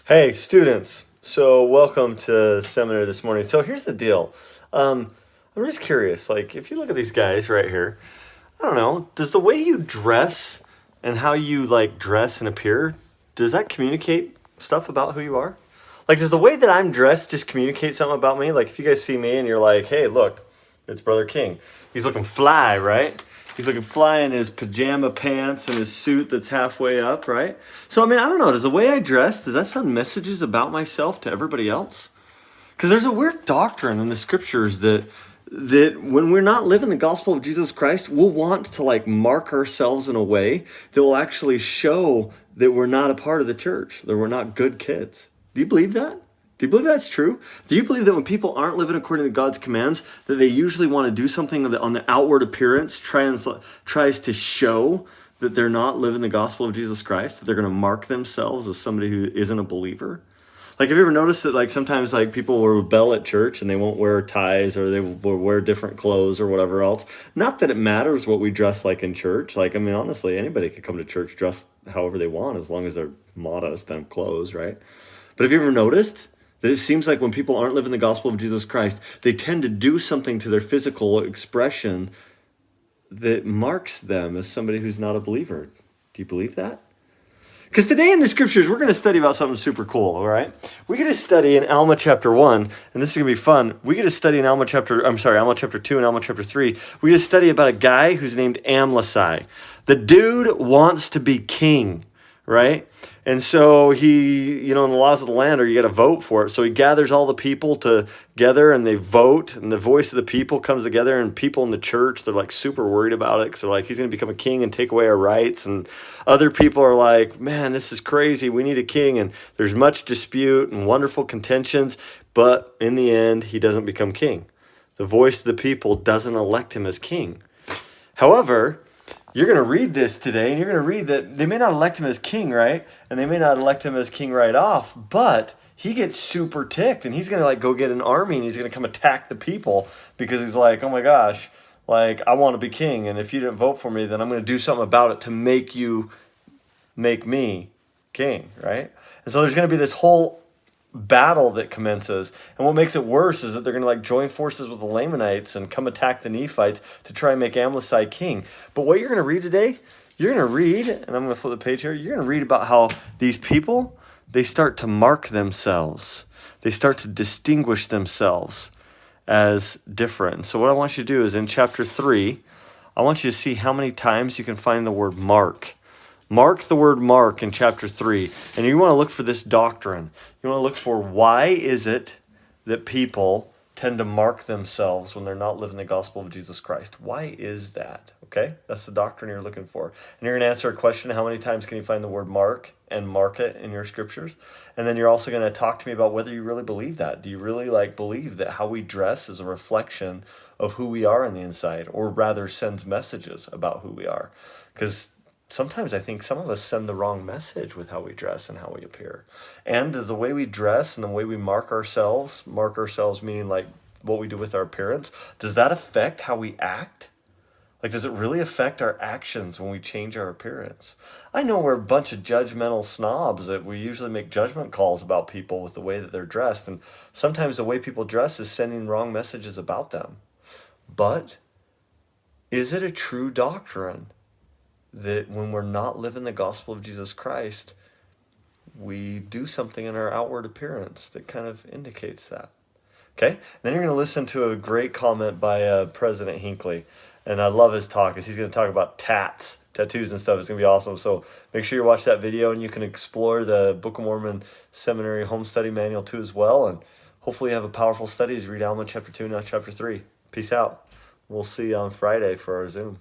Hey, students. So, welcome to seminary this morning. So, here's the deal. I'm just curious. Like, if you look at these guys right here, I don't know. Does the way you dress and how you dress and appear, does that communicate stuff about who you are? Like, does the way that I'm dressed just communicate something about me? Like, if you guys see me and you're like, "Hey, look, it's Brother King. He's looking fly, right? He's looking fly in his pajama pants and his suit that's halfway up, right?" So, I mean, I don't know. Does the way I dress, does that send messages about myself to everybody else? Because there's a weird doctrine in the scriptures that when we're not living the gospel of Jesus Christ, we'll want to mark ourselves in a way that will actually show that we're not a part of the church, that we're not good kids. Do you believe that? Do you believe that's true? Do you believe that when people aren't living according to God's commands, that they usually want to do something on the outward appearance, tries to show that they're not living the gospel of Jesus Christ, that they're going to mark themselves as somebody who isn't a believer? Have you ever noticed that sometimes people will rebel at church and they won't wear ties or they will wear different clothes or whatever else? Not that it matters what we dress like in church. Honestly, anybody could come to church dressed however they want as long as they're modest and clothes, right? But have you ever noticed that it seems like when people aren't living the gospel of Jesus Christ, they tend to do something to their physical expression that marks them as somebody who's not a believer? Do you believe that? Because today in the scriptures, we're going to study about something super cool, all right? We get to study in Alma chapter 1, and this is going to be fun. We get to study in Alma chapter 2 and Alma chapter 3. We get to study about a guy who's named Amlici. The dude wants to be king, right? And so he, in the laws of the land, you got to vote for it. So he gathers all the people together and they vote, and the voice of the people comes together, and people in the church, they're super worried about it because they're he's going to become a king and take away our rights. And other people are like, man, this is crazy. We need a king. And there's much dispute and wonderful contentions. But in the end, he doesn't become king. The voice of the people doesn't elect him as king. However, you're going to read this today, and you're going to read that they may not elect him as king, right? And they may not elect him as king right off, but he gets super ticked, and he's going to go get an army, and he's going to come attack the people because he's like, oh my gosh, I want to be king, and if you didn't vote for me, then I'm going to do something about it to make me king, right? And so there's going to be this whole battle that commences, and what makes it worse is that they're going to join forces with the Lamanites and come attack the Nephites to try and make Amlici king. But what you're going to read today, you're going to read, and I'm going to flip the page here, you're going to read about how these people, they start to mark themselves. They start to distinguish themselves as different. So what I want you to do is in chapter 3, I want you to see how many times you can find the word mark. Mark the word mark in chapter 3. And you want to look for this doctrine. You want to look for why is it that people tend to mark themselves when they're not living the gospel of Jesus Christ? Why is that? Okay? That's the doctrine you're looking for. And you're going to answer a question, how many times can you find the word mark and mark it in your scriptures? And then you're also going to talk to me about whether you really believe that. Do you really believe that how we dress is a reflection of who we are on the inside, or rather sends messages about who we are? Because sometimes I think some of us send the wrong message with how we dress and how we appear. And does the way we dress and the way we mark ourselves meaning what we do with our appearance, does that affect how we act? Does it really affect our actions when we change our appearance? I know we're a bunch of judgmental snobs that we usually make judgment calls about people with the way that they're dressed. And sometimes the way people dress is sending wrong messages about them. But is it a true doctrine that when we're not living the gospel of Jesus Christ, we do something in our outward appearance that kind of indicates that? Okay? Then you're going to listen to a great comment by President Hinckley. And I love his talk, because he's going to talk about tattoos and stuff. It's going to be awesome. So make sure you watch that video, and you can explore the Book of Mormon Seminary Home Study Manual too as well. And hopefully you have a powerful study as you read Alma chapter 2 and chapter 3. Peace out. We'll see you on Friday for our Zoom.